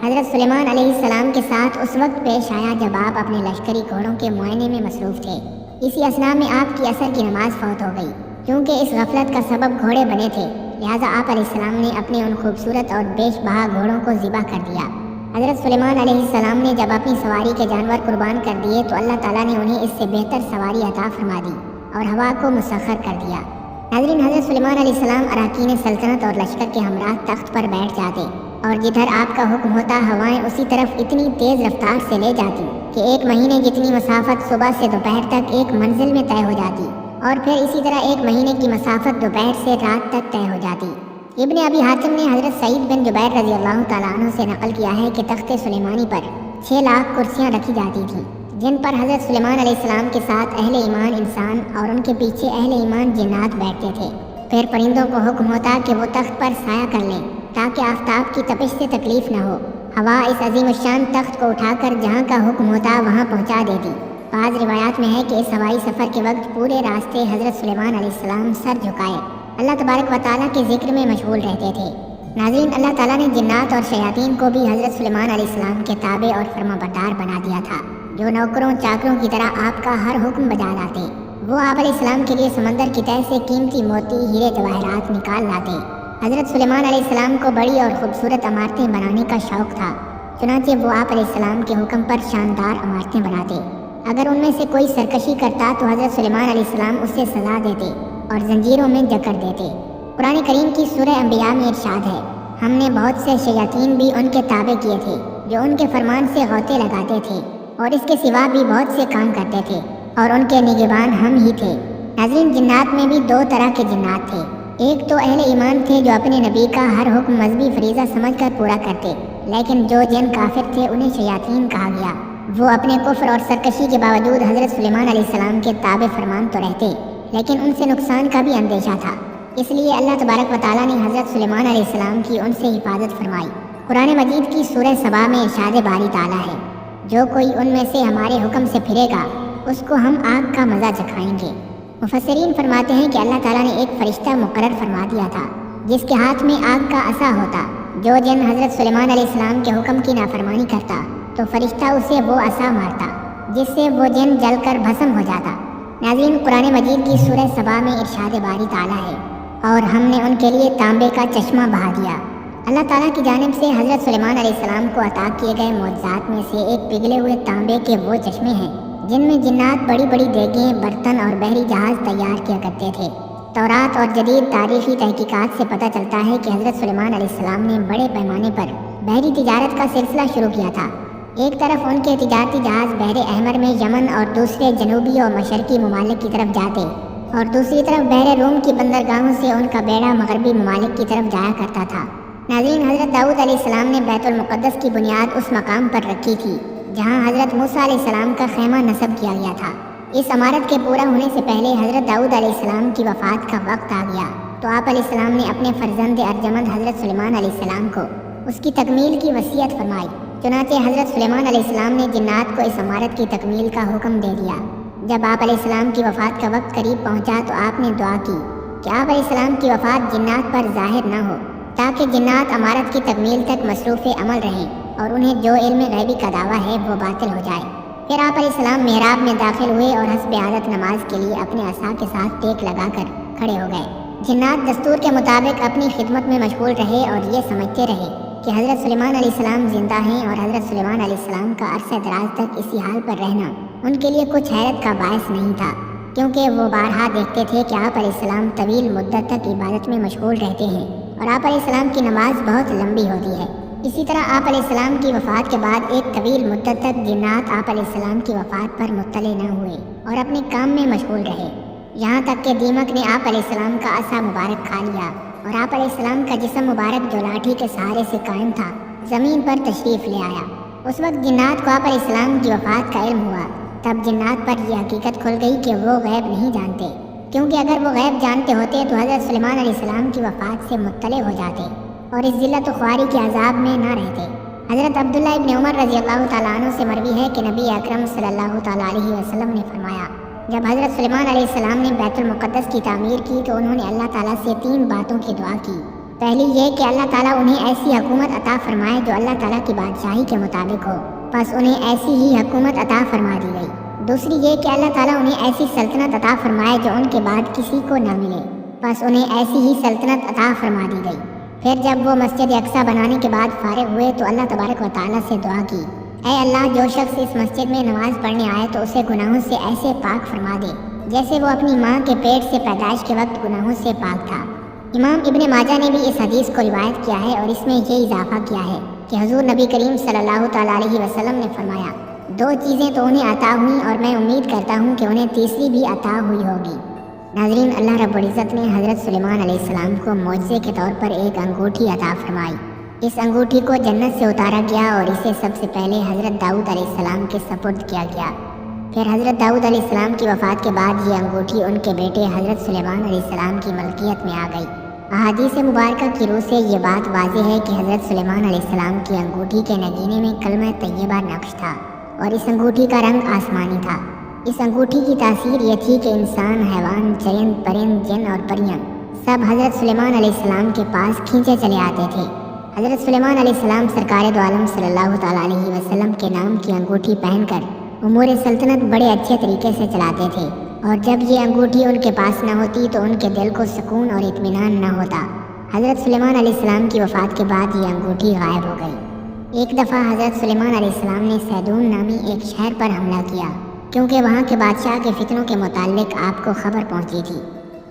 حضرت سلیمان علیہ السلام کے ساتھ اس وقت پیش آیا جب آپ اپنے لشکری گھوڑوں کے معائنے میں مصروف تھے۔ اسی اثنا میں آپ کی عصر کی نماز فوت ہو گئی۔ کیونکہ اس غفلت کا سبب گھوڑے بنے تھے، لہٰذا آپ علیہ السلام نے اپنے ان خوبصورت اور بیش بہا گھوڑوں کو ذبح کر دیا۔ حضرت سلیمان علیہ السلام نے جب اپنی سواری کے جانور قربان کر دیے تو اللہ تعالیٰ نے انہیں اس سے بہتر سواری عطا فرما دی اور ہوا کو مسخر کر دیا۔ ناظرین، حضرت سلیمان علیہ السلام اراکین سلطنت اور لشکر کے ہمراہ تخت پر بیٹھ جاتے اور جدھر آپ کا حکم ہوتا ہوائیں اسی طرف اتنی تیز رفتار سے لے جاتی کہ 1 مہینے جتنی مسافت صبح سے دوپہر تک ایک منزل میں طے ہو جاتی، اور پھر اسی طرح 1 مہینے کی مسافت دوپہر سے رات تک طے ہو جاتی۔ ابن ابی حاتم نے حضرت سعید بن جبیر رضی اللہ تعالیٰ عنہ سے نقل کیا ہے کہ تخت سلیمانی پر 6 لاکھ کرسیاں رکھی جاتی تھیں، جن پر حضرت سلیمان علیہ السلام کے ساتھ اہل ایمان انسان اور ان کے پیچھے اہل ایمان جنات بیٹھتے تھے۔ پھر پرندوں کو حکم ہوتا کہ وہ تخت پر سایہ کر لیں تاکہ آفتاب کی تپش سے تکلیف نہ ہو۔ ہوا اس عظیم الشان تخت کو اٹھا کر جہاں کا حکم ہوتا وہاں پہنچا دیتی۔ بعض روایات میں ہے کہ اس ہوائی سفر کے وقت پورے راستے حضرت سلیمان علیہ السلام سر جھکائے اللہ تبارک و تعالیٰ کے ذکر میں مشغول رہتے تھے۔ ناظرین، اللہ تعالیٰ نے جنات اور شیاطین کو بھی حضرت سلیمان علیہ السلام کے تابع اور فرما بردار بنا دیا تھا، جو نوکروں چاکروں کی طرح آپ کا ہر حکم بجا لاتے۔ وہ آپ علیہ السلام کے لیے سمندر کی تہہ سے قیمتی موتی ہیرے جواہرات نکال لاتے۔ حضرت سلیمان علیہ السلام کو بڑی اور خوبصورت عمارتیں بنانے کا شوق تھا، چنانچہ وہ آپ علیہ السلام کے حکم پر شاندار عمارتیں بناتے۔ اگر ان میں سے کوئی سرکشی کرتا تو حضرت سلیمان علیہ السلام اسے سزا دیتے اور زنجیروں میں جکڑ دیتے۔ قرآن کریم کی سورہ انبیاء میں ارشاد ہے، ہم نے بہت سے شیاطین بھی ان کے تابع کیے تھے جو ان کے فرمان سے غوطے لگاتے تھے، اور اس کے سوا بھی بہت سے کام کرتے تھے، اور ان کے نگہبان ہم ہی تھے۔ ناظرین، جنات میں بھی 2 طرح کے جنات تھے۔ ایک تو اہل ایمان تھے جو اپنے نبی کا ہر حکم مذہبی فریضہ سمجھ کر پورا کرتے، لیکن جو جن کافر تھے انہیں شیاطین کہا گیا۔ وہ اپنے کفر اور سرکشی کے باوجود حضرت سلیمان علیہ السلام کے تابع فرمان تو رہتے، لیکن ان سے نقصان کا بھی اندیشہ تھا، اس لیے اللہ تبارک و تعالیٰ نے حضرت سلیمان علیہ السلام کی ان سے حفاظت فرمائی۔ قرآن مجید کی سورہ سبا میں ارشاد باری تعالیٰ ہے، جو کوئی ان میں سے ہمارے حکم سے پھرے گا اس کو ہم آگ کا مزہ چکھائیں گے۔ مفسرین فرماتے ہیں کہ اللہ تعالیٰ نے ایک فرشتہ مقرر فرما دیا تھا جس کے ہاتھ میں آگ کا عصا ہوتا۔ جو جن حضرت سلیمان علیہ السلام کے حکم کی نافرمانی کرتا تو فرشتہ اسے وہ عصا مارتا، جس سے وہ جن جل کر بھسم ہو جاتا۔ ناظرین، قرآن مجید کی سورہ سبا میں ارشاد باری تعالیٰ ہے، اور ہم نے ان کے لیے تانبے کا چشمہ بہا دیا۔ اللہ تعالیٰ کی جانب سے حضرت سلیمان علیہ السلام کو عطا کیے گئے معجزات میں سے ایک پگھلے ہوئے تانبے کے وہ چشمے ہیں جن میں جنات بڑی بڑی دیگیں، برتن اور بحری جہاز تیار کیا کرتے تھے۔ تورات اور جدید تاریخی تحقیقات سے پتہ چلتا ہے کہ حضرت سلیمان علیہ السلام نے بڑے پیمانے پر بحری تجارت کا سلسلہ شروع کیا تھا۔ ایک طرف ان کے تجارتی جہاز بحر احمر میں یمن اور دوسرے جنوبی اور مشرقی ممالک کی طرف جاتے، اور دوسری طرف بحر روم کی بندرگاہوں سے ان کا بیڑا مغربی ممالک کی طرف جایا کرتا تھا۔ ناظرین، حضرت داؤد علیہ السلام نے بیت المقدس کی بنیاد اس مقام پر رکھی تھی جہاں حضرت موسیٰ علیہ السلام کا خیمہ نصب کیا گیا تھا۔ اس عمارت کے پورا ہونے سے پہلے حضرت داؤد علیہ السلام کی وفات کا وقت آ گیا تو آپ علیہ السلام نے اپنے فرزند ارجمند حضرت سلیمان علیہ السلام کو اس کی تکمیل کی وصیت فرمائی۔ چنانچہ حضرت سلیمان علیہ السلام نے جنات کو اس عمارت کی تکمیل کا حکم دے دیا۔ جب آپ علیہ السلام کی وفات کا وقت قریب پہنچا تو آپ نے دعا کی کہ آپ علیہ السلام کی وفات جنات پر ظاہر نہ ہو، تاکہ جنات عمارت کی تکمیل تک مصروف عمل رہیں اور انہیں جو علم غیبی کا دعویٰ ہے وہ باطل ہو جائے۔ پھر آپ علیہ السلام محراب میں داخل ہوئے اور حسب عادت نماز کے لیے اپنے عصا کے ساتھ ٹیک لگا کر کھڑے ہو گئے۔ جنات دستور کے مطابق اپنی خدمت میں مشغول رہے اور یہ سمجھتے رہے کہ حضرت سلیمان علیہ السلام زندہ ہیں، اور حضرت سلیمان علیہ السلام کا عرصہ دراز تک اسی حال پر رہنا ان کے لیے کچھ حیرت کا باعث نہیں تھا، کیونکہ وہ بارہا دیکھتے تھے کہ آپ علیہ السلام طویل مدت تک عبادت میں مشغول رہتے ہیں اور آپ علیہ السلام کی نماز بہت لمبی ہوتی ہے۔ اسی طرح آپ علیہ السلام کی وفات کے بعد ایک طویل مدت تک جنات آپ علیہ السلام کی وفات پر مطلع نہ ہوئے اور اپنے کام میں مشغول رہے، یہاں تک کہ دیمک نے آپ علیہ السلام کا عصا مبارک کھا لیا اور آپ علیہ السلام کا جسم مبارک جو لاٹھی کے سہارے سے قائم تھا زمین پر تشریف لے آیا۔ اس وقت جنات کو آپ علیہ السلام کی وفات کا علم ہوا، تب جنات پر یہ حقیقت کھل گئی کہ وہ غیب نہیں جانتے، کیونکہ اگر وہ غیب جانتے ہوتے تو حضرت سلیمان علیہ السلام کی وفات سے مطلع ہو جاتے اور اس ذلت و خواری کے عذاب میں نہ رہتے۔ حضرت عبداللہ ابن عمر رضی اللہ تعالیٰ عنہ سے مروی ہے کہ نبی اکرم صلی اللہ تعالیٰ علیہ وسلم نے فرمایا، جب حضرت سلیمان علیہ السلام نے بیت المقدس کی تعمیر کی تو انہوں نے اللہ تعالیٰ سے 3 باتوں کی دعا کی۔ پہلی یہ کہ اللہ تعالیٰ انہیں ایسی حکومت عطا فرمائے جو اللہ تعالیٰ کی بادشاہی کے مطابق ہو، بس انہیں ایسی ہی حکومت عطا فرما دی گئی۔ دوسری یہ کہ اللہ تعالیٰ انہیں ایسی سلطنت عطا فرمائے جو ان کے بعد کسی کو نہ ملے، بس انہیں ایسی ہی سلطنت عطا فرما دی گئی۔ پھر جب وہ مسجد اقصیٰ بنانے کے بعد فارغ ہوئے تو اللہ تبارک و تعالیٰ سے دعا کی، اے اللہ، جو شخص اس مسجد میں نماز پڑھنے آئے تو اسے گناہوں سے ایسے پاک فرما دے جیسے وہ اپنی ماں کے پیٹ سے پیدائش کے وقت گناہوں سے پاک تھا۔ امام ابن ماجہ نے بھی اس حدیث کو روایت کیا ہے اور اس میں یہ اضافہ کیا ہے کہ حضور نبی کریم صلی اللہ تعالیٰ علیہ وسلم نے فرمایا، دو چیزیں تو انہیں عطا ہوئیں اور میں امید کرتا ہوں کہ انہیں تیسری بھی عطا ہوئی ہوگی۔ ناظرین، اللہ رب العزت نے حضرت سلیمان علیہ السلام کو معجزے کے طور پر ایک انگوٹھی عطا فرمائی۔ اس انگوٹھی کو جنت سے اتارا گیا اور اسے سب سے پہلے حضرت داؤد علیہ السلام کے سپرد کیا گیا۔ پھر حضرت داؤد علیہ السلام کی وفات کے بعد یہ انگوٹھی ان کے بیٹے حضرت سلیمان علیہ السلام کی ملکیت میں آ گئی۔ احادیث مبارکہ کی روح سے یہ بات واضح ہے کہ حضرت سلیمان علیہ السلام کی انگوٹھی کے نگینے میں کلمہ طیبہ نقش تھا اور اس انگوٹھی کا رنگ آسمانی تھا۔ اس انگوٹھی کی تاثیر یہ تھی کہ انسان، حیوان، چرند، پرند، جن اور پریاں سب حضرت سلیمان علیہ السلام کے پاس کھینچے چلے آتے تھے۔ حضرت سلیمان علیہ السلام سرکار دو عالم صلی اللہ تعالیٰ علیہ وسلم کے نام کی انگوٹھی پہن کر امور سلطنت بڑے اچھے طریقے سے چلاتے تھے، اور جب یہ انگوٹھی ان کے پاس نہ ہوتی تو ان کے دل کو سکون اور اطمینان نہ ہوتا۔ حضرت سلیمان علیہ السلام کی وفات کے بعد یہ انگوٹھی غائب ہو گئی۔ ایک دفعہ حضرت سلیمان علیہ السلام نے سیدون نامی ایک شہر پر حملہ کیا، کیونکہ وہاں کے بادشاہ کے فتنوں کے متعلق آپ کو خبر پہنچی تھی۔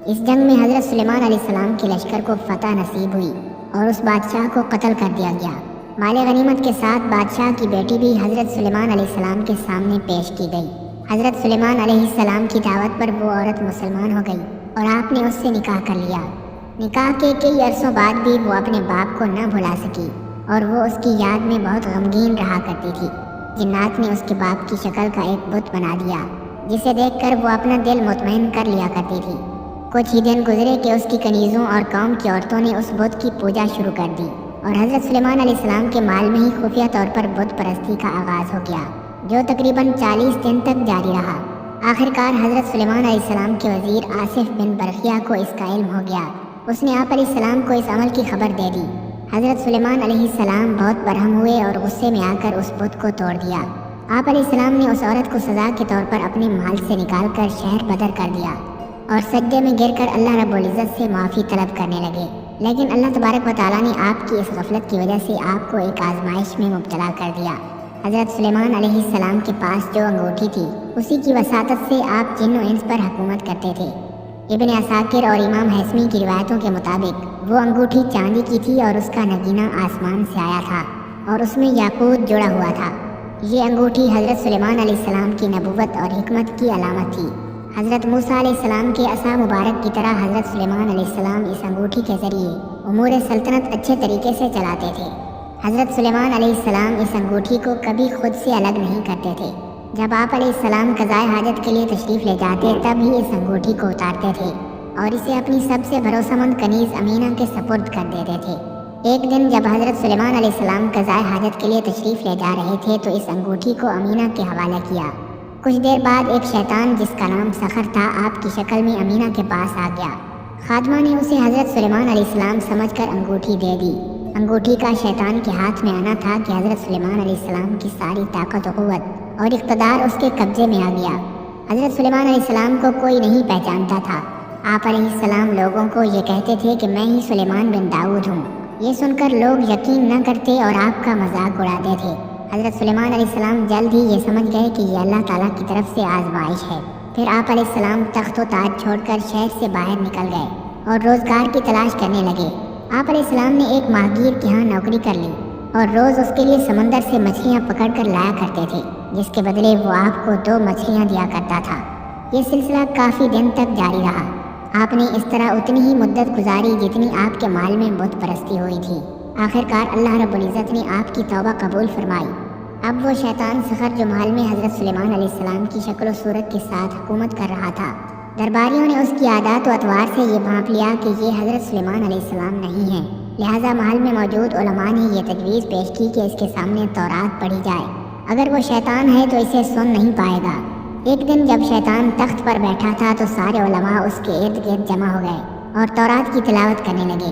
اس جنگ میں حضرت سلیمان علیہ السلام کے لشکر کو فتح نصیب ہوئی اور اس بادشاہ کو قتل کر دیا گیا۔ مال غنیمت کے ساتھ بادشاہ کی بیٹی بھی حضرت سلیمان علیہ السلام کے سامنے پیش کی گئی۔ حضرت سلیمان علیہ السلام کی دعوت پر وہ عورت مسلمان ہو گئی اور آپ نے اس سے نکاح کر لیا۔ نکاح کے کئی عرصوں بعد بھی وہ اپنے باپ کو نہ بھلا سکی اور وہ اس کی یاد میں بہت غمگین رہا کرتی تھی۔ جنات نے اس کے باپ کی شکل کا ایک بت بنا دیا جسے دیکھ کر وہ اپنا دل مطمئن کر لیا کرتی تھی۔ کچھ ہی دن گزرے کہ اس کی کنیزوں اور قوم کی عورتوں نے اس بت کی پوجا شروع کر دی اور حضرت سلیمان علیہ السلام کے مال میں ہی خفیہ طور پر بت پرستی کا آغاز ہو گیا، جو تقریباً 40 دن تک جاری رہا۔ آخر کار حضرت سلیمان علیہ السلام کے وزیر آصف بن برخیہ کو اس کا علم ہو گیا۔ اس نے آپ علیہ السلام کو اس عمل کی خبر دے دی۔ حضرت سلیمان علیہ السلام بہت برہم ہوئے اور غصے میں آ کر اس بت کو توڑ دیا۔ آپ علیہ السلام نے اس عورت کو سزا کے طور پر اپنے مال سے نکال کر شہر بدر کر دیا اور سجدے میں گر کر اللہ رب العزت سے معافی طلب کرنے لگے۔ لیکن اللہ تبارک و تعالیٰ نے آپ کی اس غفلت کی وجہ سے آپ کو ایک آزمائش میں مبتلا کر دیا۔ حضرت سلیمان علیہ السلام کے پاس جو انگوٹھی تھی اسی کی وساطت سے آپ جن و انس پر حکومت کرتے تھے۔ ابن عساکر اور امام حیثمی کی روایتوں کے مطابق وہ انگوٹھی چاندی کی تھی اور اس کا نگینہ آسمان سے آیا تھا اور اس میں یاقوت جڑا ہوا تھا۔ یہ انگوٹھی حضرت سلیمان علیہ السلام کی نبوت اور حکمت کی علامت تھی۔ حضرت موسیٰ علیہ السلام کے عصا مبارک کی طرح حضرت سلیمان علیہ السلام اس انگوٹھی کے ذریعے امور سلطنت اچھے طریقے سے چلاتے تھے۔ حضرت سلیمان علیہ السلام اس انگوٹھی کو کبھی خود سے الگ نہیں کرتے تھے۔ جب آپ علیہ السلام قضائے حاجت کے لیے تشریف لے جاتے تب ہی اس انگوٹھی کو اتارتے تھے اور اسے اپنی سب سے بھروسہ مند کنیز امینہ کے سپرد کر دیتے تھے۔ ایک دن جب حضرت سلیمان علیہ السلام قضائے حاجت کے لیے تشریف لے جا رہے تھے تو اس انگوٹھی کو امینہ کے حوالے کیا۔ کچھ دیر بعد ایک شیطان جس کا نام سخر تھا آپ کی شکل میں امینہ کے پاس آ گیا۔ خادمہ نے اسے حضرت سلیمان علیہ السلام سمجھ کر انگوٹھی دے دی۔ انگوٹھی کا شیطان کے ہاتھ میں آنا تھا کہ حضرت سلیمان علیہ السلام کی ساری طاقت و قوت اور اقتدار اس کے قبضے میں آ گیا۔ حضرت سلیمان علیہ السلام کو کوئی نہیں پہچانتا تھا۔ آپ علیہ السلام لوگوں کو یہ کہتے تھے کہ میں ہی سلیمان بن داؤد ہوں۔ یہ سن کر لوگ یقین نہ کرتے اور آپ کا مذاق اڑاتے تھے۔ حضرت سلیمان علیہ السلام جلد ہی یہ سمجھ گئے کہ یہ اللہ تعالیٰ کی طرف سے آزمائش ہے۔ پھر آپ علیہ السلام تخت و تاج چھوڑ کر شہر سے باہر نکل گئے اور روزگار کی تلاش کرنے لگے۔ آپ علیہ السلام نے ایک ماہگیر کے ہاں نوکری کر لی اور روز اس کے لیے سمندر سے مچھلیاں پکڑ کر لایا کرتے تھے، جس کے بدلے وہ آپ کو 2 مچھلیاں دیا کرتا تھا۔ یہ سلسلہ کافی دن تک جاری رہا۔ آپ نے اس طرح اتنی ہی مدت گزاری جتنی آپ کے مال میں بت پرستی ہوئی تھی۔ آخرکار اللہ رب العزت نے آپ کی توبہ قبول فرمائی۔ اب وہ شیطان سخر جو محل میں حضرت سلیمان علیہ السلام کی شکل و صورت کے ساتھ حکومت کر رہا تھا، درباریوں نے اس کی عادات و اطوار سے یہ بھانپ لیا کہ یہ حضرت سلیمان علیہ السلام نہیں ہے۔ لہٰذا محل میں موجود علماء نے یہ تجویز پیش کی کہ اس کے سامنے تورات پڑھی جائے۔ اگر وہ شیطان ہے تو اسے سن نہیں پائے گا۔ ایک دن جب شیطان تخت پر بیٹھا تھا تو سارے علماء اس کے ارد گرد جمع ہو گئے اور تورات کی تلاوت کرنے لگے۔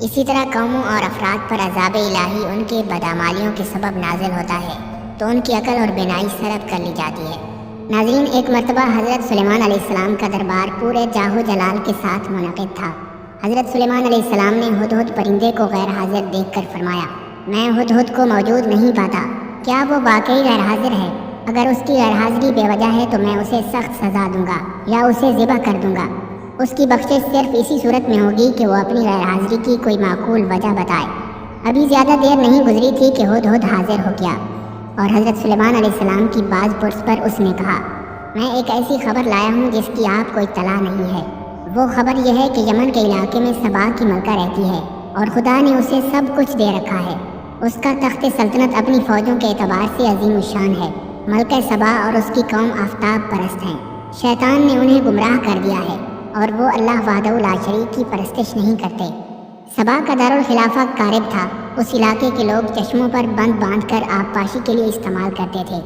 اسی طرح قوموں اور افراد پر عذاب الہی ان کے بدعمالیوں کے سبب نازل ہوتا ہے تو ان کی عقل اور بینائی سلب کر لی جاتی ہے۔ ناظرین، ایک مرتبہ حضرت سلیمان علیہ السلام کا دربار پورے جاہ و جلال کے ساتھ منعقد تھا۔ حضرت سلیمان علیہ السلام نے ہدہد پرندے کو غیر حاضر دیکھ کر فرمایا، میں ہدہد کو موجود نہیں پاتا، کیا وہ واقعی غیر حاضر ہے؟ اگر اس کی غیر حاضری بے وجہ ہے تو میں اسے سخت سزا دوں گا یا اسے ذبح کر دوں گا۔ اس کی بخشش صرف اسی صورت میں ہوگی کہ وہ اپنی غیر حاضری کی کوئی معقول وجہ بتائے۔ ابھی زیادہ دیر نہیں گزری تھی کہ ہدہد حاضر ہو گیا اور حضرت سلیمان علیہ السلام کی باز پرس پر اس نے کہا، میں ایک ایسی خبر لایا ہوں جس کی آپ کو اطلاع نہیں ہے۔ وہ خبر یہ ہے کہ یمن کے علاقے میں سبا کی ملکہ رہتی ہے اور خدا نے اسے سب کچھ دے رکھا ہے۔ اس کا تخت سلطنت اپنی فوجوں کے اعتبار سے عظیم الشان ہے۔ ملکہ سبا اور اس کی قوم آفتاب پرست ہیں۔ شیطان نے انہیں گمراہ کر دیا ہے اور وہ اللہ وحدہ لا شریک کی پرستش نہیں کرتے۔ سبا کا دارالخلافہ کارب تھا۔ اس علاقے کے لوگ چشموں پر بند باندھ کر آب پاشی کے لیے استعمال کرتے تھے۔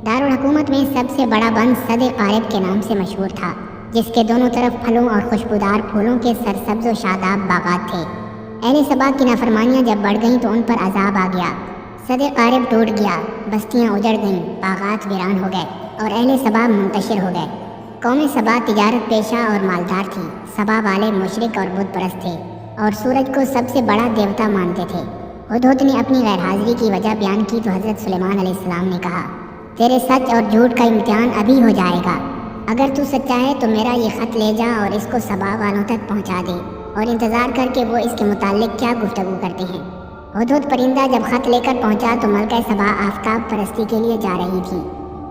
دارالحکومت میں سب سے بڑا بند سد قارب کے نام سے مشہور تھا، جس کے دونوں طرف پھلوں اور خوشبودار پھولوں کے سرسبز و شاداب باغات تھے۔ اہل سبا کی نافرمانیاں جب بڑھ گئیں تو ان پر عذاب آ گیا۔ سد قارب ٹوٹ گیا، بستیاں اجڑ گئیں، باغات ویران ہو گئے اور اہل سبا منتشر ہو گئے۔ قوم سبا تجارت پیشہ اور مالدار تھی۔ سبا والے مشرک اور بت پرست تھے اور سورج کو سب سے بڑا دیوتا مانتے تھے۔ ہدہد نے اپنی غیر حاضری کی وجہ بیان کی تو حضرت سلیمان علیہ السلام نے کہا، تیرے سچ اور جھوٹ کا امتحان ابھی ہو جائے گا۔ اگر تو سچا ہے تو میرا یہ خط لے جا اور اس کو سبا والوں تک پہنچا دے اور انتظار کر کے وہ اس کے متعلق کیا گفتگو کرتے ہیں۔ ہدہد پرندہ جب خط لے کر پہنچا تو ملکہ سبا آفتاب پرستی کے لیے جا رہی تھی۔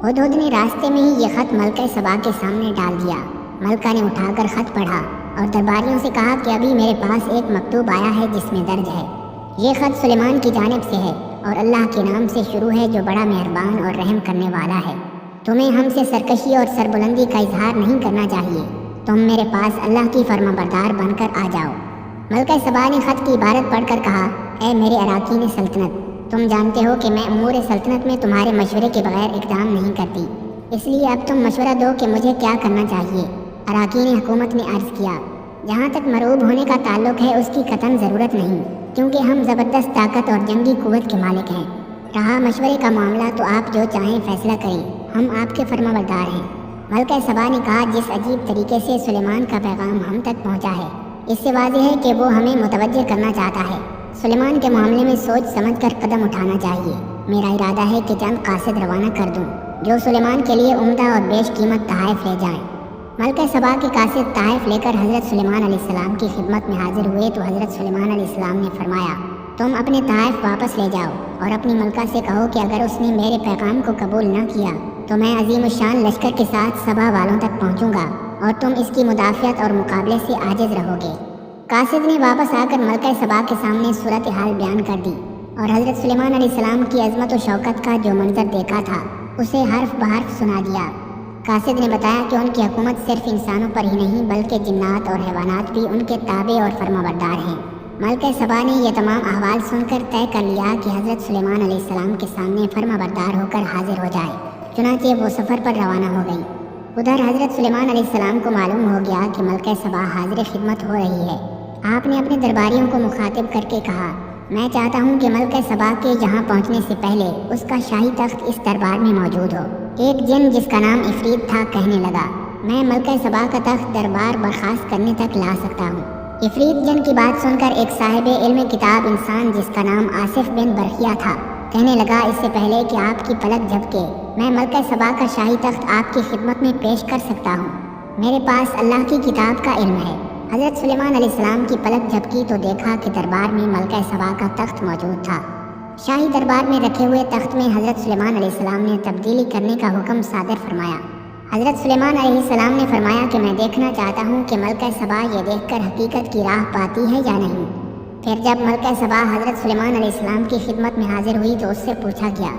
ہدہد نے راستے میں ہی یہ خط ملکہ سبا کے سامنے ڈال دیا۔ ملکہ نے اٹھا کر خط پڑھا اور درباریوں سے کہا کہ ابھی میرے پاس ایک مکتوب آیا ہے جس میں درج ہے، یہ خط سلیمان کی جانب سے ہے اور اللہ کے نام سے شروع ہے جو بڑا مہربان اور رحم کرنے والا ہے۔ تمہیں ہم سے سرکشی اور سربلندی کا اظہار نہیں کرنا چاہیے۔ تم میرے پاس اللہ کی فرما بردار بن کر آ جاؤ۔ ملکہ سبا نے خط کی عبارت پڑھ کر کہا، اے میرے اراکین سلطنت، تم جانتے ہو کہ میں امور سلطنت میں تمہارے مشورے کے بغیر اقدام نہیں کرتی، اس لیے اب تم مشورہ دو کہ مجھے کیا کرنا چاہیے۔ اراکین حکومت نے عرض کیا، جہاں تک مرعوب ہونے کا تعلق ہے اس کی قطعاً ضرورت نہیں، کیونکہ ہم زبردست طاقت اور جنگی قوت کے مالک ہیں۔ رہا مشورے کا معاملہ تو آپ جو چاہیں فیصلہ کریں، ہم آپ کے فرما بردار ہیں۔ ملکہ سبا نے کہا، جس عجیب طریقے سے سلیمان کا پیغام ہم تک پہنچا ہے اس سے واضح ہے کہ وہ ہمیں متوجہ کرنا چاہتا ہے۔ سلیمان کے معاملے میں سوچ سمجھ کر قدم اٹھانا چاہیے۔ میرا ارادہ ہے کہ چند قاصد روانہ کر دوں جو سلیمان کے لیے عمدہ اور بیش قیمت تحائف لے جائیں۔ ملکہ سبا کے قاصد تحائف لے کر حضرت سلیمان علیہ السلام کی خدمت میں حاضر ہوئے تو حضرت سلیمان علیہ السلام نے فرمایا، تم اپنے تحائف واپس لے جاؤ اور اپنی ملکہ سے کہو کہ اگر اس نے میرے پیغام کو قبول نہ کیا تو میں عظیم الشان لشکر کے ساتھ سبا والوں تک پہنچوں گا اور تم اس کی مدافعت اور مقابلے سے عاجز رہو گے۔ قاصد نے واپس آ کر ملکہ سبا کے سامنے صورتحال بیان کر دی اور حضرت سلیمان علیہ السلام کی عظمت و شوکت کا جو منظر دیکھا تھا اسے حرف بحرف سنا دیا۔ قاصد نے بتایا کہ ان کی حکومت صرف انسانوں پر ہی نہیں بلکہ جنات اور حیوانات بھی ان کے تابع اور فرما بردار ہیں۔ ملکہ سبا نے یہ تمام احوال سن کر طے کر لیا کہ حضرت سلیمان علیہ السلام کے سامنے فرما بردار ہو کر حاضر ہو جائے۔ چنانچہ وہ سفر پر روانہ ہو گئی۔ ادھر حضرت سلیمان علیہ السلام کو معلوم ہو گیا کہ ملکہ سبا حاضر خدمت ہو رہی ہے۔ آپ نے اپنے درباریوں کو مخاطب کر کے کہا، میں چاہتا ہوں کہ ملکہ سبا کے یہاں پہنچنے سے پہلے اس کا شاہی تخت اس دربار میں موجود ہو۔ ایک جن جس کا نام عفریت تھا کہنے لگا، میں ملکہ سبا کا تخت دربار برخاست کرنے تک لا سکتا ہوں۔ عفریت جن کی بات سن کر ایک صاحب علم کتاب انسان جس کا نام آصف بن برخیہ تھا کہنے لگا، اس سے پہلے کہ آپ کی پلک جھپکے میں ملکہ سبا کا شاہی تخت آپ کی خدمت میں پیش کر سکتا ہوں۔ میرے پاس اللہ کی کتاب کا علم ہے۔ حضرت سلیمان علیہ السلام کی پلک جھپکی تو دیکھا کہ دربار میں ملکہ سبا کا تخت موجود تھا۔ شاہی دربار میں رکھے ہوئے تخت میں حضرت سلیمان علیہ السلام نے تبدیلی کرنے کا حکم صادر فرمایا۔ حضرت سلیمان علیہ السلام نے فرمایا کہ میں دیکھنا چاہتا ہوں کہ ملکہ سبا یہ دیکھ کر حقیقت کی راہ پاتی ہے یا نہیں۔ پھر جب ملکہ سبا حضرت سلیمان علیہ السلام کی خدمت میں حاضر ہوئی تو اس سے پوچھا گیا،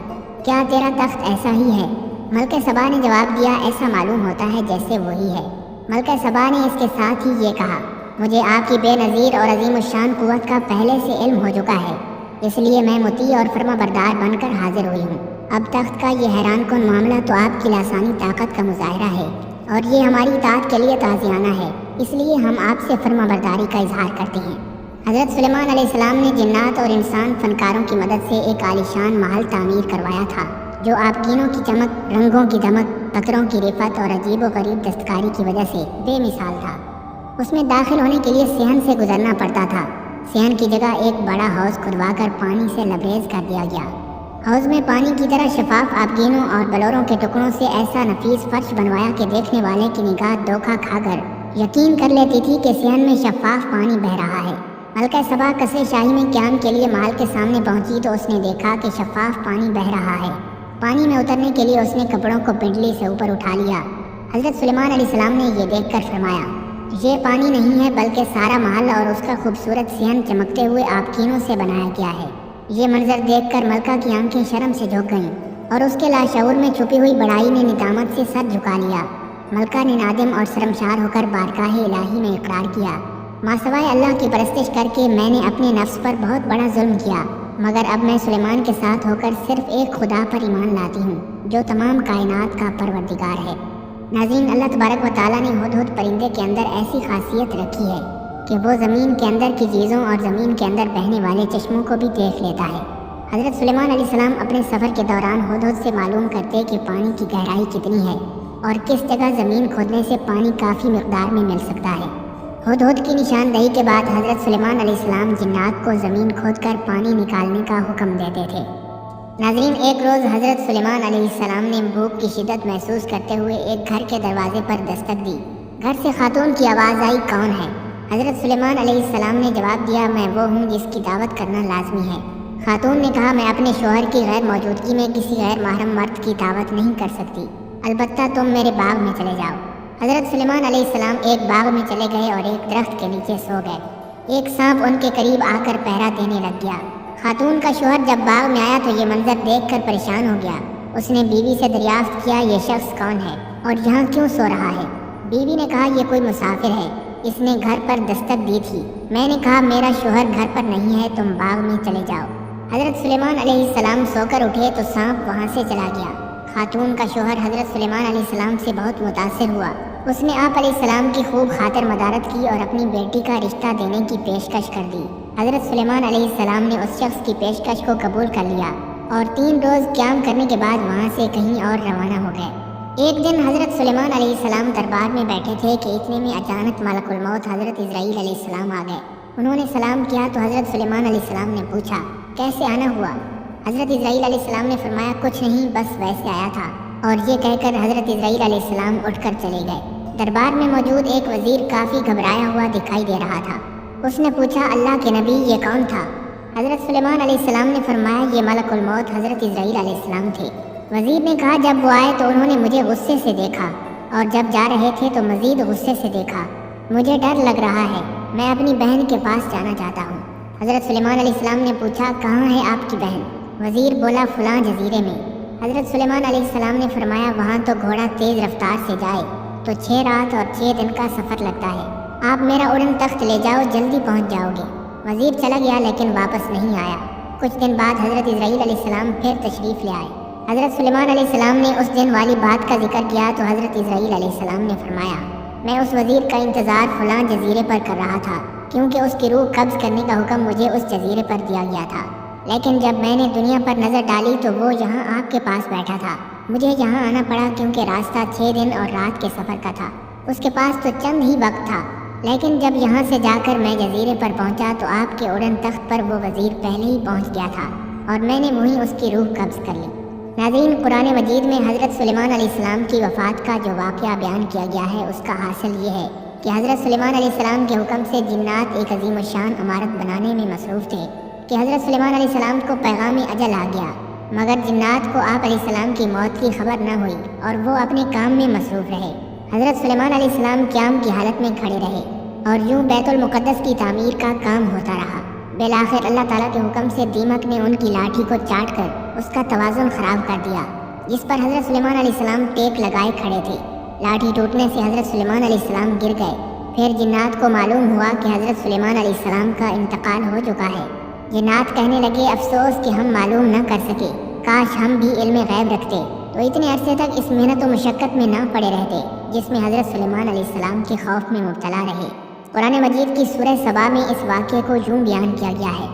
کیا تیرا تخت ایسا ہی ہے؟ ملکہ سبا نے جواب دیا، ایسا معلوم ہوتا ہے جیسے وہی ہے۔ ملکہ سبا نے اس کے ساتھ ہی یہ کہا، مجھے آپ کی بے نظیر اور عظیم الشان قوت کا پہلے سے علم ہو چکا ہے، اس لیے میں مطیع اور فرما بردار بن کر حاضر ہوئی ہوں۔ اب تخت کا یہ حیران کن معاملہ تو آپ کی لاسانی طاقت کا مظاہرہ ہے اور یہ ہماری اطاعت کے لیے تازیانہ ہے، اس لیے ہم آپ سے فرما برداری کا اظہار کرتے ہیں۔ حضرت سلیمان علیہ السلام نے جنات اور انسان فنکاروں کی مدد سے ایک عالیشان محل تعمیر کروایا تھا جو آبگینوں کی چمک، رنگوں کی دمک، پتھروں کی رفت اور عجیب و غریب دستکاری کی وجہ سے بے مثال تھا۔ اس میں داخل ہونے کے لیے صحن سے گزرنا پڑتا تھا۔ صحن کی جگہ ایک بڑا حوض کھدوا کر پانی سے لبریز کر دیا گیا۔ حوض میں پانی کی طرح شفاف آبگینوں اور بلوروں کے ٹکڑوں سے ایسا نفیس فرش بنوایا کہ دیکھنے والے کی نگاہ دھوکہ کھا کر یقین کر لیتی تھی کہ صحن میں شفاف پانی بہہ رہا ہے۔ ملکہ سبا قصر شاہی میں قیام کے لیے محل کے سامنے پہنچی تو اس نے دیکھا کہ شفاف پانی بہہ رہا ہے۔ پانی میں اترنے کے لیے اس نے کپڑوں کو پنڈلی سے اوپر اٹھا لیا۔ حضرت سلیمان علیہ السلام نے یہ دیکھ کر فرمایا، یہ پانی نہیں ہے بلکہ سارا محل اور اس کا خوبصورت صحن چمکتے ہوئے آبگینوں سے بنایا گیا ہے۔ یہ منظر دیکھ کر ملکہ کی آنکھیں شرم سے جھک گئیں اور اس کے لاشعور میں چھپی ہوئی بڑائی نے ندامت سے سر جھکا لیا۔ ملکہ نے نادم اور شرمسار ہو کر بارگاہ الہی میں اقرار کیا، ماں سوائے اللہ کی پرستش کر کے میں نے اپنے نفس پر بہت بڑا ظلم کیا، مگر اب میں سلیمان کے ساتھ ہو کر صرف ایک خدا پر ایمان لاتی ہوں جو تمام کائنات کا پروردگار ہے۔ ناظرین، اللہ تبارک و تعالیٰ نے ہدہد پرندے کے اندر ایسی خاصیت رکھی ہے کہ وہ زمین کے اندر کی چیزوں اور زمین کے اندر بہنے والے چشموں کو بھی دیکھ لیتا ہے۔ حضرت سلیمان علیہ السلام اپنے سفر کے دوران ہدہد سے معلوم کرتے کہ پانی کی گہرائی کتنی ہے اور کس جگہ زمین کھودنے سے پانی کافی مقدار میں مل سکتا ہے۔ ہدہد کی نشاندہی کے بعد حضرت سلیمان علیہ السلام جنات کو زمین کھود کر پانی نکالنے کا حکم دیتے تھے۔ ناظرین، ایک روز حضرت سلیمان علیہ السلام نے بھوک کی شدت محسوس کرتے ہوئے ایک گھر کے دروازے پر دستک دی۔ گھر سے خاتون کی آواز آئی، کون ہے؟ حضرت سلیمان علیہ السلام نے جواب دیا، میں وہ ہوں جس کی دعوت کرنا لازمی ہے۔ خاتون نے کہا، میں اپنے شوہر کی غیر موجودگی میں کسی غیر محرم مرد کی دعوت نہیں کر سکتی، البتہ تم میرے باغ میں چلے جاؤ۔ حضرت سلیمان علیہ السلام ایک باغ میں چلے گئے اور ایک درخت کے نیچے سو گئے۔ ایک سانپ ان کے قریب آ کر پہرا دینے لگ گیا۔ خاتون کا شوہر جب باغ میں آیا تو یہ منظر دیکھ کر پریشان ہو گیا۔ اس نے بیوی سے دریافت کیا، یہ شخص کون ہے اور یہاں کیوں سو رہا ہے؟ بیوی نے کہا، یہ کوئی مسافر ہے، اس نے گھر پر دستک دی تھی۔ میں نے کہا، میرا شوہر گھر پر نہیں ہے، تم باغ میں چلے جاؤ۔ حضرت سلیمان علیہ السلام سو کر اٹھے تو سانپ وہاں سے چلا گیا۔ خاتون کا شوہر حضرت سلیمان علیہ السلام سے بہت متاثر ہوا۔ اس نے آپ علیہ السلام کی خوب خاطر مدارت کی اور اپنی بیٹی کا رشتہ دینے کی پیشکش کر دی۔ حضرت سلیمان علیہ السلام نے اس شخص کی پیشکش کو قبول کر لیا اور 3 روز قیام کرنے کے بعد وہاں سے کہیں اور روانہ ہو گئے۔ ایک دن حضرت سلیمان علیہ السلام دربار میں بیٹھے تھے کہ اتنے میں اچانک ملک الموت حضرت اسرائیل علیہ السلام آ گئے۔ انہوں نے سلام کیا تو حضرت سلیمان علیہ السلام نے پوچھا، کیسے آنا ہوا؟ حضرت اسرائیل علیہ السلام نے فرمایا، کچھ نہیں، بس ویسے آیا تھا، اور یہ کہہ کر حضرت اسرائیل علیہ السلام اٹھ کر چلے گئے۔ دربار میں موجود ایک وزیر کافی گھبرایا ہوا دکھائی دے رہا تھا۔ اس نے پوچھا، اللہ کے نبی، یہ کون تھا؟ حضرت سلیمان علیہ السلام نے فرمایا، یہ ملک الموت حضرت اسرائیل علیہ السلام تھے۔ وزیر نے کہا، جب وہ آئے تو انہوں نے مجھے غصے سے دیکھا اور جب جا رہے تھے تو مزید غصے سے دیکھا۔ مجھے ڈر لگ رہا ہے، میں اپنی بہن کے پاس جانا چاہتا ہوں۔ حضرت سلیمان علیہ السلام نے پوچھا، کہاں ہے آپ کی بہن؟ وزیر بولا، فلاں جزیرے میں۔ حضرت سلیمان علیہ السلام نے فرمایا، وہاں تو گھوڑا تیز رفتار سے جائے تو 6 رات اور 6 دن کا سفر لگتا ہے، آپ میرا اڑن تخت لے جاؤ، جلدی پہنچ جاؤ گے۔ وزیر چلا گیا لیکن واپس نہیں آیا۔ کچھ دن بعد حضرت اسرائیل علیہ السلام پھر تشریف لے آئے۔ حضرت سلیمان علیہ السلام نے اس دن والی بات کا ذکر کیا تو حضرت اسرائیل علیہ السلام نے فرمایا، میں اس وزیر کا انتظار فلاں جزیرے پر کر رہا تھا کیونکہ اس کی روح قبض کرنے کا حکم مجھے اس جزیرے پر دیا گیا تھا، لیکن جب میں نے دنیا پر نظر ڈالی تو وہ یہاں آپ کے پاس بیٹھا تھا۔ مجھے یہاں آنا پڑا کیونکہ راستہ 6 دن اور رات کے سفر کا تھا، اس کے پاس تو چند ہی وقت تھا، لیکن جب یہاں سے جا کر میں جزیرے پر پہنچا تو آپ کے اڑن تخت پر وہ وزیر پہلے ہی پہنچ گیا تھا اور میں نے وہیں اس کی روح قبض کر لی۔ ناظرین، قرآن مجید میں حضرت سلیمان علیہ السلام کی وفات کا جو واقعہ بیان کیا گیا ہے اس کا حاصل یہ ہے کہ حضرت سلیمان علیہ السلام کے حکم سے جنات ایک عظیم الشان عمارت بنانے میں مصروف تھے کہ حضرت سلیمان علیہ السلام کو پیغام اجل آ گیا، مگر جنات کو آپ علیہ السلام کی موت کی خبر نہ ہوئی اور وہ اپنے کام میں مصروف رہے۔ حضرت سلیمان علیہ السلام قیام کی حالت میں کھڑے رہے اور یوں بیت المقدس کی تعمیر کا کام ہوتا رہا۔ بالآخر اللہ تعالیٰ کے حکم سے دیمک نے ان کی لاٹھی کو چاٹ کر اس کا توازن خراب کر دیا، جس پر حضرت سلیمان علیہ السلام ٹیک لگائے کھڑے تھے۔ لاٹھی ٹوٹنے سے حضرت سلیمان علیہ السلام گر گئے۔ پھر جنات کو معلوم ہوا کہ حضرت سلیمان علیہ السلام کا انتقال ہو چکا ہے۔ جنات کہنے لگے، افسوس کہ ہم معلوم نہ کر سکے، کاش ہم بھی علم غیب رکھتے تو اتنے عرصے تک اس محنت و مشقت میں نہ پڑے رہتے جس میں حضرت سلیمان علیہ السلام کے خوف میں مبتلا رہے۔ قرآن مجید کی سورہ سبا میں اس واقعے کو یوں بیان کیا گیا ہے،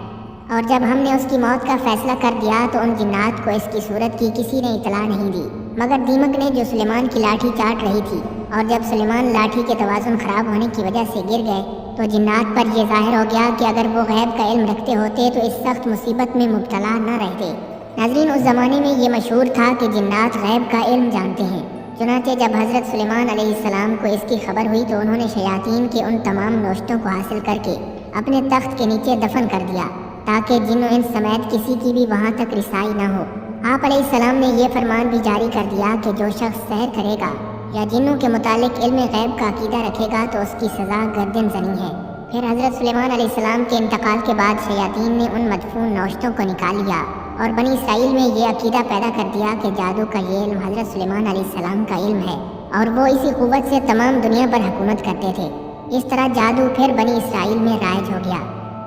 اور جب ہم نے اس کی موت کا فیصلہ کر دیا تو ان جنات کو اس کی صورت کی کسی نے اطلاع نہیں دی مگر دیمک نے جو سلیمان کی لاٹھی چاٹ رہی تھی، اور جب سلیمان لاٹھی کے توازن خراب ہونے کی وجہ سے گر گئے تو جنات پر یہ ظاہر ہو گیا کہ اگر وہ غیب کا علم رکھتے ہوتے تو اس سخت مصیبت میں مبتلا نہ رہتے۔ ناظرین، اس زمانے میں یہ مشہور تھا کہ جنات غیب کا علم جانتے ہیں، چنانچہ جب حضرت سلیمان علیہ السلام کو اس کی خبر ہوئی تو انہوں نے شیاطین کے ان تمام نوشتوں کو حاصل کر کے اپنے تخت کے نیچے دفن کر دیا تاکہ جن و انس سمیت کسی کی بھی وہاں تک رسائی نہ ہو۔ آپ علیہ السلام نے یہ فرمان بھی جاری کر دیا کہ جو شخص سحر کرے گا یا جنوں کے متعلق علم غیب کا عقیدہ رکھے گا تو اس کی سزا گردن زنی ہے۔ پھر حضرت سلیمان علیہ السلام کے انتقال کے بعد شیاطین نے ان مدفون نوشتوں کو نکال لیا اور بنی اسرائیل میں یہ عقیدہ پیدا کر دیا کہ جادو کا یہ علم حضرت سلیمان علیہ السلام کا علم ہے اور وہ اسی قوت سے تمام دنیا پر حکومت کرتے تھے۔ اس طرح جادو پھر بنی اسرائیل میں رائج ہو گیا۔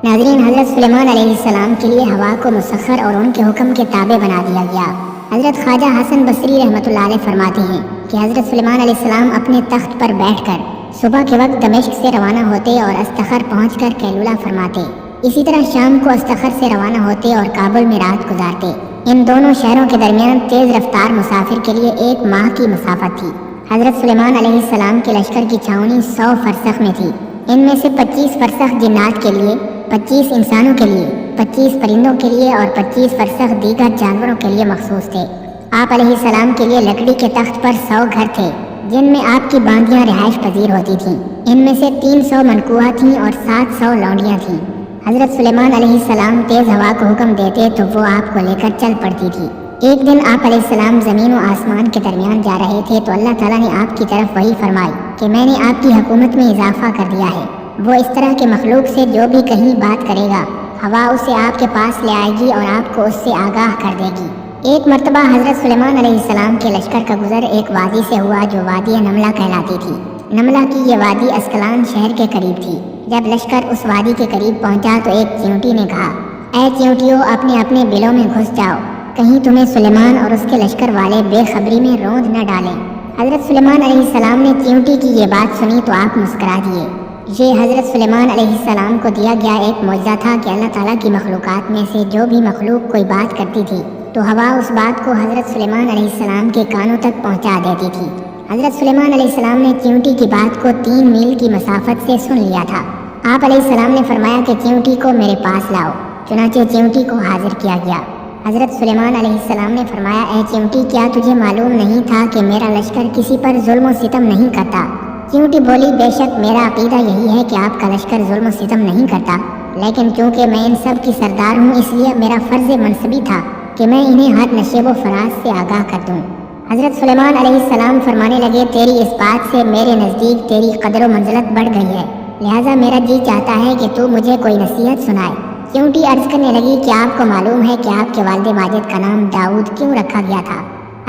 ناظرین، حضرت سلیمان علیہ السلام کے لیے ہوا کو مسخر اور ان کے حکم کے تابع بنا دیا گیا۔ حضرت خواجہ حسن بصری رحمۃ اللہ علیہ فرماتے ہیں کہ حضرت سلیمان علیہ السلام اپنے تخت پر بیٹھ کر صبح کے وقت دمشق سے روانہ ہوتے اور استخر پہنچ کر کیلولہ فرماتے، اسی طرح شام کو استخر سے روانہ ہوتے اور کابل میں رات گزارتے۔ ان دونوں شہروں کے درمیان تیز رفتار مسافر کے لیے 1 ماہ کی مسافت تھی۔ حضرت سلیمان علیہ السلام کے لشکر کی چھاؤنی 100 فرسخ میں تھی۔ ان میں سے 25 فرسخ جنات کے لیے، 25 انسانوں کے لیے، 25 پرندوں کے لیے اور 25 فرسخ دیگر جانوروں کے لیے مخصوص تھے۔ آپ علیہ السلام کے لیے لکڑی کے تخت پر 100 گھر تھے جن میں آپ کی باندیاں رہائش پذیر ہوتی تھیں۔ ان میں سے 300 منکوہا تھیں اور 700 لونڈیاں تھیں۔ حضرت سلیمان علیہ السلام تیز ہوا کو حکم دیتے تو وہ آپ کو لے کر چل پڑتی تھی۔ ایک دن آپ علیہ السلام زمین و آسمان کے درمیان جا رہے تھے تو اللہ تعالیٰ نے آپ کی طرف وحی فرمائی کہ میں نے آپ کی حکومت میں اضافہ کر دیا ہے۔ وہ اس طرح کے مخلوق سے جو بھی کہیں بات کرے گا ہوا اسے آپ کے پاس لے آئے گی اور آپ کو اس سے آگاہ کر دے گی۔ ایک مرتبہ حضرت سلیمان علیہ السلام کے لشکر کا گزر ایک وادی سے ہوا جو وادی نملہ کہلاتی تھی۔ نملہ کی یہ وادی اسکلان شہر کے قریب تھی۔ جب لشکر اس وادی کے قریب پہنچا تو ایک چیونٹی نے کہا، اے چیونٹیوں، اپنے اپنے بلوں میں گھس جاؤ، کہیں تمہیں سلیمان اور اس کے لشکر والے بے خبری میں روند نہ ڈالیں۔ حضرت سلیمان علیہ السلام نے چیونٹی کی یہ بات سنی تو آپ مسکرا دیے۔ یہ حضرت سلیمان علیہ السلام کو دیا گیا ایک معجزہ تھا کہ اللہ تعالیٰ کی مخلوقات میں سے جو بھی مخلوق کوئی بات کرتی تھی تو ہوا اس بات کو حضرت سلیمان علیہ السلام کے کانوں تک پہنچا دیتی تھی۔ حضرت سلیمان علیہ السلام نے چیونٹی کی بات کو 3 میل کی مسافت سے سن لیا تھا۔ آپ علیہ السلام نے فرمایا کہ چیونٹی کو میرے پاس لاؤ، چنانچہ چیونٹی کو حاضر کیا گیا۔ حضرت سلیمان علیہ السلام نے فرمایا، اے چیونٹی، کیا تجھے معلوم نہیں تھا کہ میرا لشکر کسی پر ظلم و ستم نہیں کرتا؟ چیونٹی بولی، بے شک میرا عقیدہ یہی ہے کہ آپ کا لشکر ظلم و ستم نہیں کرتا، لیکن چونکہ میں ان سب کی سردار ہوں اس لیے میرا فرض منصبی تھا کہ میں انہیں ہر نشیب و فراز سے آگاہ کر دوں۔ حضرت سلیمان علیہ السلام فرمانے لگے، تیری اس بات سے میرے نزدیک تیری قدر و منزلت بڑھ گئی ہے، لہٰذا میرا جی چاہتا ہے کہ تو مجھے کوئی نصیحت سنائے۔ چیونٹی عرض کرنے لگی کہ آپ کو معلوم ہے کہ آپ کے والد ماجد کا نام داؤد کیوں رکھا گیا تھا؟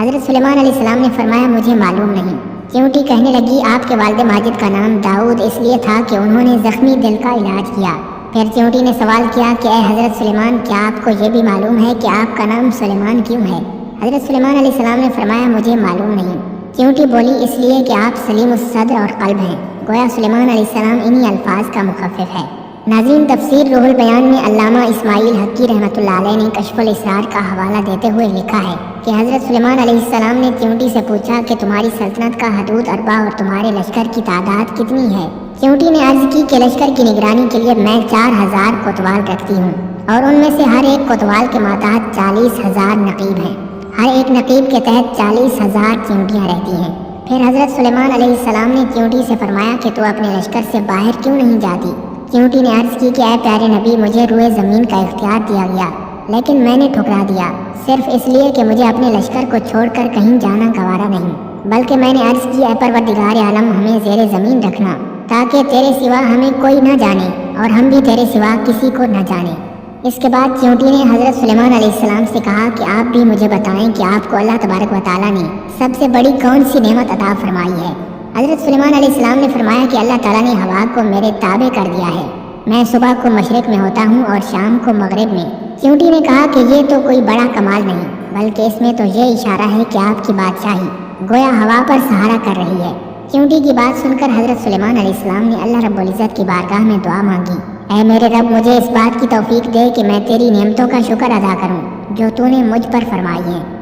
حضرت سلیمان علیہ السلام نے فرمایا، مجھے معلوم نہیں۔ چیونٹی کہنے لگی، آپ کے والد ماجد کا نام داؤد اس لیے تھا کہ انہوں نے زخمی دل کا علاج کیا۔ پھر چیونٹی نے سوال کیا کہ اے حضرت سلیمان، کیا آپ کو یہ بھی معلوم ہے کہ آپ کا نام سلیمان کیوں ہے؟ حضرت سلیمان علیہ السلام نے فرمایا، مجھے معلوم نہیں۔ چیونٹی بولی، اس لیے کہ آپ سلیم الصدر اور قلب ہیں، گویا سلیمان علیہ السلام انہی الفاظ کا مخفف ہے۔ ناظرین، تفسیر روح البیان میں علامہ اسماعیل حقی رحمۃ اللہ علیہ نے کشف الاسرار کا حوالہ دیتے ہوئے لکھا ہے کہ حضرت سلیمان علیہ السلام نے چیونٹی سے پوچھا کہ تمہاری سلطنت کا حدود اربع اور تمہارے لشکر کی تعداد کتنی ہے؟ چیونٹی نے عرض کی کہ لشکر کی نگرانی کے لیے میں 4000 کوتوال رکھتی ہوں اور ان میں سے ہر ایک کوتوال کے ماتحت 40,000 نقیب ہیں، ہر ایک نقیب کے تحت 40,000 چیونٹیاں رہتی ہیں۔ پھر حضرت سلیمان علیہ السلام نے چیونٹی سے فرمایا کہ تو اپنے لشکر سے باہر کیوں نہیں جاتی؟ چیونٹی نے عرض کی کہ اے پیارے نبی، مجھے روئے زمین کا اختیار دیا گیا لیکن میں نے ٹھکرا دیا، صرف اس لیے کہ مجھے اپنے لشکر کو چھوڑ کر کہیں جانا گوارا نہیں، بلکہ میں نے عرض کی اے پروردگار عالم، ہمیں زیر زمین رکھنا تاکہ تیرے سوا ہمیں کوئی نہ جانے اور ہم بھی تیرے سوا کسی کو نہ جانے۔ اس کے بعد چیونٹی نے حضرت سلیمان علیہ السلام سے کہا کہ آپ بھی مجھے بتائیں کہ آپ کو اللہ تبارک و تعالیٰ نے سب سے بڑی کون سی نعمت عطا فرمائی ہے؟ حضرت سلیمان علیہ السلام نے فرمایا کہ اللہ تعالیٰ نے ہوا کو میرے تابع کر دیا ہے، میں صبح کو مشرق میں ہوتا ہوں اور شام کو مغرب میں۔ چیونٹی نے کہا کہ یہ تو کوئی بڑا کمال نہیں، بلکہ اس میں تو یہ اشارہ ہے کہ آپ کی بادشاہی گویا ہوا پر سہارا کر رہی ہے۔ چیونٹی کی بات سن کر حضرت سلیمان علیہ السلام نے اللہ رب العزت کی بارگاہ میں دعا مانگی، اے میرے رب مجھے اس بات کی توفیق دے کہ میں تیری نعمتوں کا شکر ادا کروں جو تو نے مجھ پر فرمائی ہیں۔